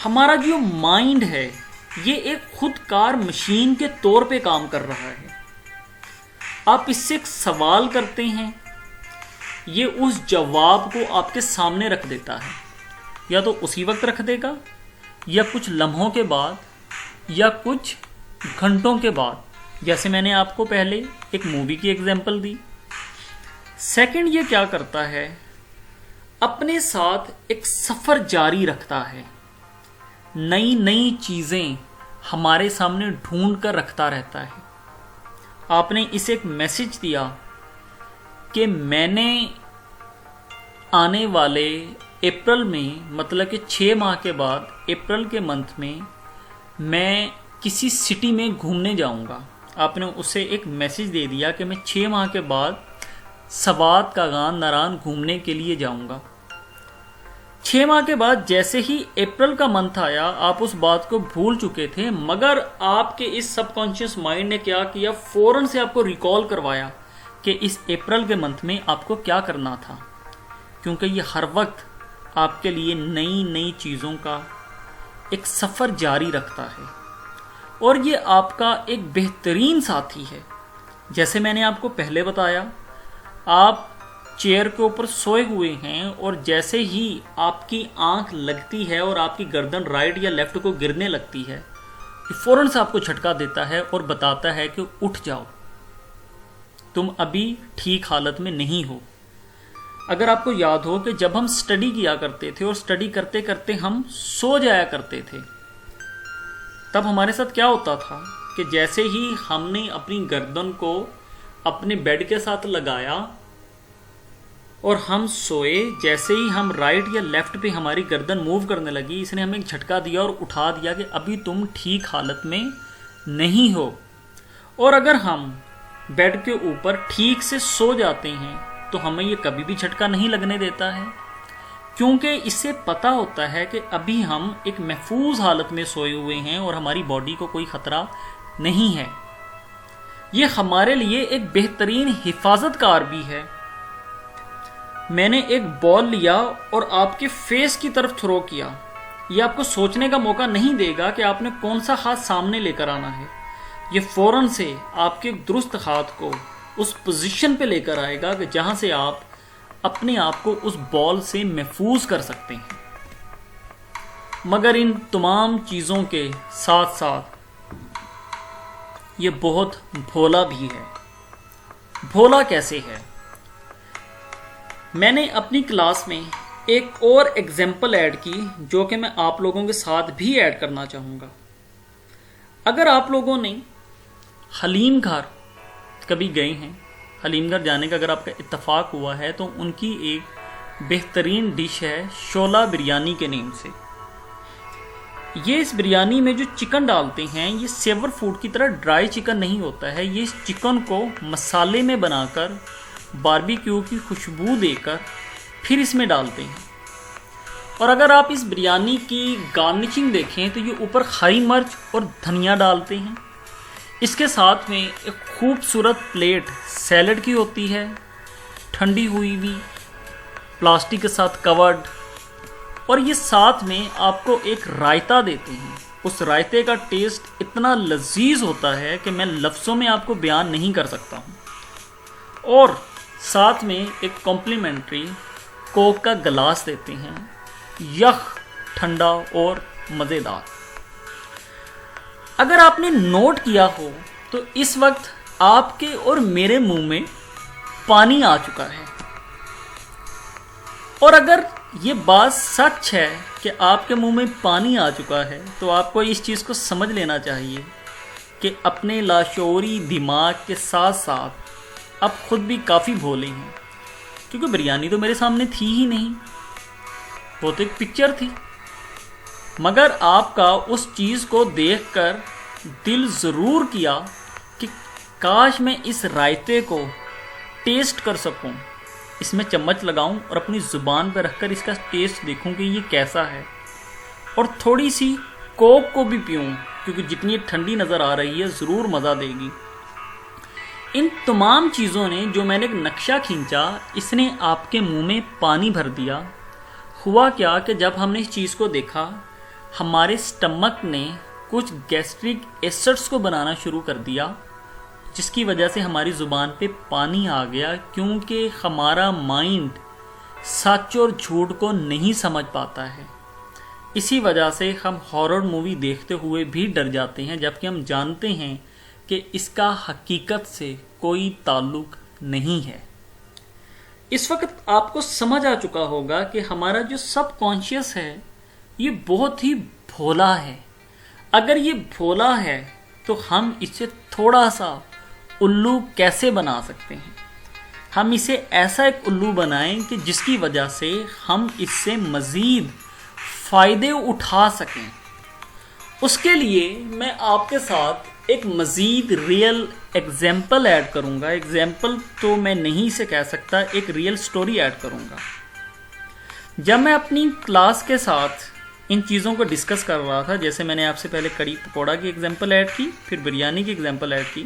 ہمارا جو مائنڈ ہے یہ ایک خود کار مشین کے طور پہ کام کر رہا ہے. آپ اس سے ایک سوال کرتے ہیں، یہ اس جواب کو آپ کے سامنے رکھ دیتا ہے، یا تو اسی وقت رکھ دے گا، یا کچھ لمحوں کے بعد، یا کچھ گھنٹوں کے بعد، جیسے میں نے آپ کو پہلے ایک مووی کی ایگزامپل دی. سیکنڈ، یہ کیا کرتا ہے، اپنے ساتھ ایک سفر جاری رکھتا ہے، نئی نئی چیزیں ہمارے سامنے ڈھونڈ کر رکھتا رہتا ہے. آپ نے اسے ایک میسج دیا کہ میں نے آنے والے اپریل میں، مطلب کہ 6 ماہ کے بعد اپریل کے منتھ میں کسی سٹی میں گھومنے جاؤں گا. آپ نے اسے ایک میسج دے دیا کہ میں 6 ماہ کے بعد سوات کاغان ناران گھومنے کے لیے جاؤں گا. 6 ماہ کے بعد جیسے ہی اپریل کا منتھ آیا، آپ اس بات کو بھول چکے تھے، مگر آپ کے اس سب کانشیس مائنڈ نے کیا کیا، فوراً سے آپ کو ریکال کروایا کہ اس اپریل کے منتھ میں آپ کو کیا کرنا تھا، کیونکہ یہ ہر وقت آپ کے لیے نئی نئی چیزوں کا ایک سفر جاری رکھتا ہے، اور یہ آپ کا ایک بہترین ساتھی ہے. جیسے میں نے آپ کو پہلے بتایا، آپ چیئر کے اوپر سوئے ہوئے ہیں، اور جیسے ہی آپ کی آنکھ لگتی ہے اور آپ کی گردن رائٹ یا لیفٹ کو گرنے لگتی ہے، یہ فوراً سے آپ کو جھٹکا دیتا ہے اور بتاتا ہے کہ اٹھ جاؤ، تم ابھی ٹھیک حالت میں نہیں ہو. اگر آپ کو یاد ہو کہ جب ہم سٹڈی کیا کرتے تھے اور سٹڈی کرتے کرتے ہم سو جایا کرتے تھے، تب ہمارے ساتھ کیا ہوتا تھا کہ جیسے ہی ہم نے اپنی گردن کو اپنے بیڈ کے ساتھ لگایا اور ہم سوئے، جیسے ہی ہم رائٹ یا لیفٹ پہ ہماری گردن موو کرنے لگی، اس نے ہمیں ایک جھٹکا دیا اور اٹھا دیا کہ ابھی تم ٹھیک حالت میں نہیں ہو. اور اگر ہم بیڈ کے اوپر ٹھیک سے سو جاتے ہیں تو ہمیں یہ کبھی بھی جھٹکا نہیں لگنے دیتا ہے، کیونکہ اس سے پتہ ہوتا ہے کہ ابھی ہم ایک محفوظ حالت میں سوئے ہوئے ہیں اور ہماری باڈی کو کوئی خطرہ نہیں ہے. یہ ہمارے لیے ایک بہترین حفاظت کار بھی ہے. میں نے ایک بال لیا اور آپ کے فیس کی طرف تھرو کیا، یہ آپ کو سوچنے کا موقع نہیں دے گا کہ آپ نے کون سا ہاتھ سامنے لے کر آنا ہے. یہ فوراً سے آپ کے درست ہاتھ کو اس پوزیشن پہ لے کر آئے گا کہ جہاں سے آپ اپنے آپ کو اس بال سے محفوظ کر سکتے ہیں. مگر ان تمام چیزوں کے ساتھ ساتھ یہ بہت بھولا بھی ہے. بھولا کیسے ہے؟ میں نے اپنی کلاس میں ایک اور ایگزامپل ایڈ کی جو کہ میں آپ لوگوں کے ساتھ بھی ایڈ کرنا چاہوں گا. اگر آپ لوگوں نے حلیم گھر کبھی گئے ہیں، حلیم گھر جانے کا اگر آپ کا اتفاق ہوا ہے، تو ان کی ایک بہترین ڈش ہے شولا بریانی کے نیم سے. یہ اس بریانی میں جو چکن ڈالتے ہیں یہ سیور فوڈ کی طرح ڈرائی چکن نہیں ہوتا ہے. یہ اس چکن کو مسالے میں بنا کر باربیکیو کی خوشبو دے کر پھر اس میں ڈالتے ہیں. اور اگر آپ اس بریانی کی گارنشنگ دیکھیں تو یہ اوپر ہری مرچ اور دھنیا ڈالتے ہیں. اس کے ساتھ میں ایک خوبصورت پلیٹ سیلڈ کی ہوتی ہے، ٹھنڈی ہوئی ہوئی، پلاسٹک کے ساتھ کورڈ، اور یہ ساتھ میں آپ کو ایک رائتا دیتے ہیں. اس رائتے کا ٹیسٹ اتنا لذیذ ہوتا ہے کہ میں لفظوں میں آپ کو بیان نہیں کر سکتا ہوں. اور ساتھ میں ایک کمپلیمنٹری کوک کا گلاس دیتے ہیں، یخ، ٹھنڈا اور مزیدار. اگر آپ نے نوٹ کیا ہو تو اس وقت آپ کے اور میرے منہ میں پانی آ چکا ہے. اور اگر یہ بات سچ ہے کہ آپ کے منہ میں پانی آ چکا ہے تو آپ کو اس چیز کو سمجھ لینا چاہیے کہ اپنے لاشعوری دماغ کے ساتھ ساتھ اب خود بھی کافی بھولے ہیں، کیونکہ بریانی تو میرے سامنے تھی ہی نہیں، وہ تو ایک پکچر تھی. مگر آپ کا اس چیز کو دیکھ کر دل ضرور کیا کہ کاش میں اس رائتے کو ٹیسٹ کر سکوں، اس میں چمچ لگاؤں اور اپنی زبان پہ رکھ کر اس کا ٹیسٹ دیکھوں کہ یہ کیسا ہے، اور تھوڑی سی کوک کو بھی پیوں کیونکہ جتنی ٹھنڈی نظر آ رہی ہے ضرور مزہ دے گی. ان تمام چیزوں نے جو میں نے ایک نقشہ کھینچا، اس نے آپ کے منہ میں پانی بھر دیا. ہوا کیا کہ جب ہم نے اس چیز کو دیکھا ہمارے سٹمک نے کچھ گیسٹرک ایسڈز کو بنانا شروع کر دیا، جس کی وجہ سے ہماری زبان پہ پانی آ گیا، کیونکہ ہمارا مائنڈ سچ اور جھوٹ کو نہیں سمجھ پاتا ہے۔ اسی وجہ سے ہم ہارر مووی دیکھتے ہوئے بھی ڈر جاتے ہیں، جبکہ ہم جانتے ہیں کہ اس کا حقیقت سے کوئی تعلق نہیں ہے۔ اس وقت آپ کو سمجھ آ چکا ہوگا کہ ہمارا جو سب کانشیس ہے یہ بہت ہی بھولا ہے۔ اگر یہ بھولا ہے تو ہم اسے تھوڑا سا الو کیسے بنا سکتے ہیں؟ ہم اسے ایسا ایک الو بنائیں کہ جس کی وجہ سے ہم اس سے مزید فائدے اٹھا سکیں۔ اس کے لیے میں آپ کے ساتھ ایک مزید ریئل ایگزامپل ایڈ کروں گا۔ ایگزامپل تو میں نہیں سے کہہ سکتا، ایک ریئل سٹوری ایڈ کروں گا۔ جب میں اپنی کلاس کے ساتھ ان چیزوں کو ڈسکس کر رہا تھا، جیسے میں نے آپ سے پہلے کڑی پکوڑا کی ایگزامپل ایڈ کی، پھر بریانی کی ایگزامپل ایڈ کی،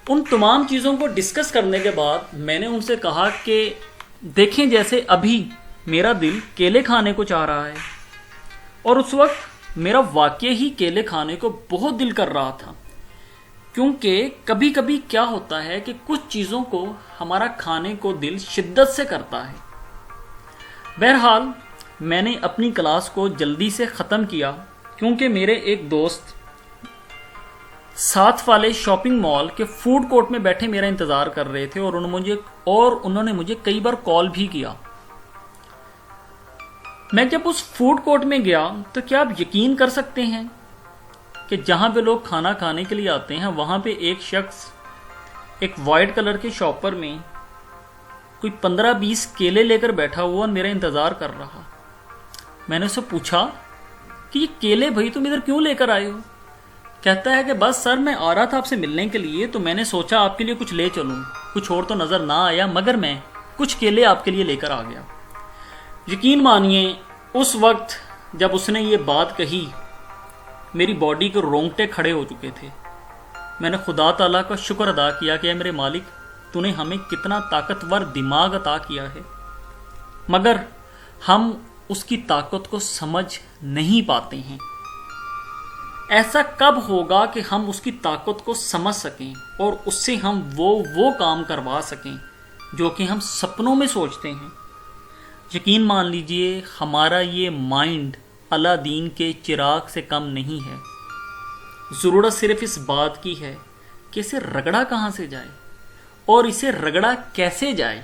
ان تمام چیزوں کو ڈسکس کرنے کے بعد میں نے ان سے کہا کہ دیکھیں جیسے ابھی میرا دل کیلے کھانے کو چاہ رہا ہے، اور اس وقت میرا واقعی ہی کیلے کھانے کو بہت دل کر رہا تھا، کیونکہ کبھی کبھی کیا ہوتا ہے کہ کچھ چیزوں کو ہمارا کھانے کو دل شدت سے کرتا ہے۔ بہرحال میں نے اپنی کلاس کو جلدی سے ختم کیا، کیونکہ میرے ایک دوست ساتھ والے شاپنگ مال کے فوڈ کورٹ میں بیٹھے میرا انتظار کر رہے تھے، اور انہوں نے مجھے کئی بار کال بھی کیا۔ میں جب اس فوڈ کورٹ میں گیا تو کیا آپ یقین کر سکتے ہیں کہ جہاں پہ لوگ کھانا کھانے کے لیے آتے ہیں، وہاں پہ ایک شخص ایک وائٹ کلر کے شاپر میں کوئی 15-20 کیلے لے کر بیٹھا ہوا میرا انتظار کر رہا۔ میں نے اسے پوچھا کہ یہ کیلے بھائی تم ادھر کیوں لے کر آئے ہو؟ کہتا ہے کہ بس سر میں آ رہا تھا آپ سے ملنے کے لیے، تو میں نے سوچا آپ کے لیے کچھ لے چلوں، کچھ اور تو نظر نہ آیا، مگر میں کچھ کیلے آپ کے لیے لے کر آ گیا۔ یقین مانیے اس وقت جب اس نے یہ بات کہی میری باڈی کے رونگٹے کھڑے ہو چکے تھے۔ میں نے خدا تعالیٰ کا شکر ادا کیا کہ اے میرے مالک، تو نے ہمیں کتنا طاقتور دماغ عطا کیا ہے، مگر ہم اس کی طاقت کو سمجھ نہیں پاتے ہیں۔ ایسا کب ہوگا کہ ہم اس کی طاقت کو سمجھ سکیں اور اس سے ہم وہ کام کروا سکیں جو کہ ہم سپنوں میں سوچتے ہیں؟ یقین مان لیجئے ہمارا یہ مائنڈ الادین کے چراغ سے کم نہیں ہے۔ ضرورت صرف اس بات کی ہے کہ اسے رگڑا کہاں سے جائے اور اسے رگڑا کیسے جائے۔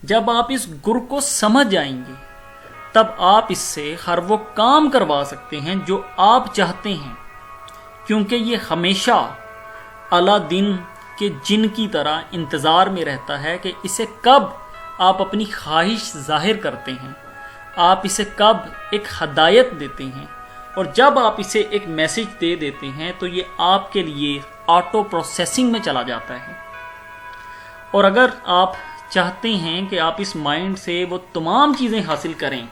جب آپ اس گر کو سمجھ جائیں گے تب آپ اس سے ہر وہ کام کروا سکتے ہیں جو آپ چاہتے ہیں، کیونکہ یہ ہمیشہ الادین کے جن کی طرح انتظار میں رہتا ہے کہ اسے کب آپ اپنی خواہش ظاہر کرتے ہیں، آپ اسے کب ایک ہدایت دیتے ہیں، اور جب آپ اسے ایک میسج دے دیتے ہیں تو یہ آپ کے لیے آٹو پروسیسنگ میں چلا جاتا ہے۔ اور اگر آپ چاہتے ہیں کہ آپ اس مائنڈ سے وہ تمام چیزیں حاصل کریں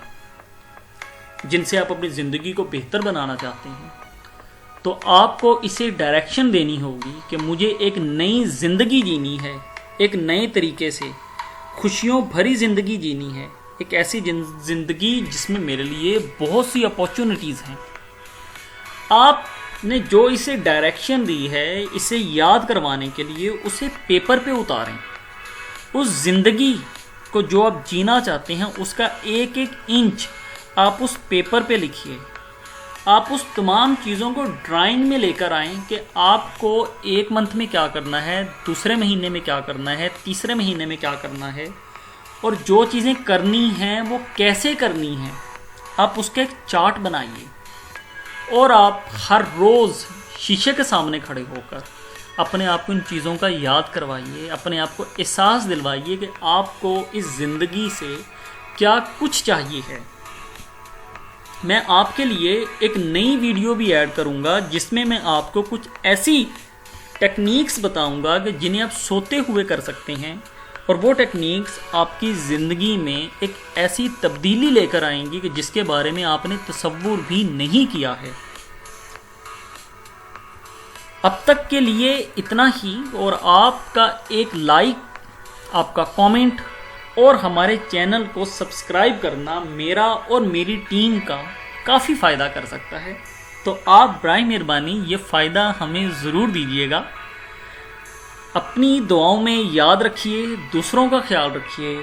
جن سے آپ اپنی زندگی کو بہتر بنانا چاہتے ہیں، تو آپ کو اسے ڈائریکشن دینی ہوگی کہ مجھے ایک نئی زندگی جینی ہے، ایک نئے طریقے سے خوشیوں بھری زندگی جینی ہے، ایک ایسی زندگی جس میں میرے لیے بہت سی اپارچونٹیز ہیں۔ آپ نے جو اسے ڈائریکشن دی ہے، اسے یاد کروانے کے لیے اسے پیپر پہ اتاریں۔ اس زندگی کو جو آپ جینا چاہتے ہیں اس کا ایک ایک انچ آپ اس پیپر پہ لکھیے۔ آپ اس تمام چیزوں کو ڈرائنگ میں لے کر آئیں کہ آپ کو ایک منتھ میں کیا کرنا ہے، دوسرے مہینے میں کیا کرنا ہے، تیسرے مہینے میں کیا کرنا ہے، اور جو چیزیں کرنی ہیں وہ کیسے کرنی ہیں۔ آپ اس کا ایک چارٹ بنائیے، اور آپ ہر روز شیشے کے سامنے کھڑے ہو کر اپنے آپ کو ان چیزوں کا یاد کروائیے، اپنے آپ کو احساس دلوائیے کہ آپ کو اس زندگی سے کیا کچھ چاہیے ہے۔ میں آپ کے لیے ایک نئی ویڈیو بھی ایڈ کروں گا جس میں آپ کو کچھ ایسی ٹیکنیکس بتاؤں گا کہ جنہیں آپ سوتے ہوئے کر سکتے ہیں، اور وہ ٹیکنیکس آپ کی زندگی میں ایک ایسی تبدیلی لے کر آئیں گی کہ جس کے بارے میں آپ نے تصور بھی نہیں کیا ہے۔ اب تک کے لیے اتنا ہی، اور آپ کا ایک لائک، آپ کا کامنٹ اور ہمارے چینل کو سبسکرائب کرنا میرا اور میری ٹیم کا کافی فائدہ کر سکتا ہے، تو آپ برائے مہربانی یہ فائدہ ہمیں ضرور دیجیے گا۔ اپنی دعاؤں میں یاد رکھیے، دوسروں کا خیال رکھیے۔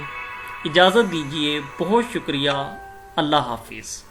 اجازت دیجیے، بہت شکریہ، اللہ حافظ۔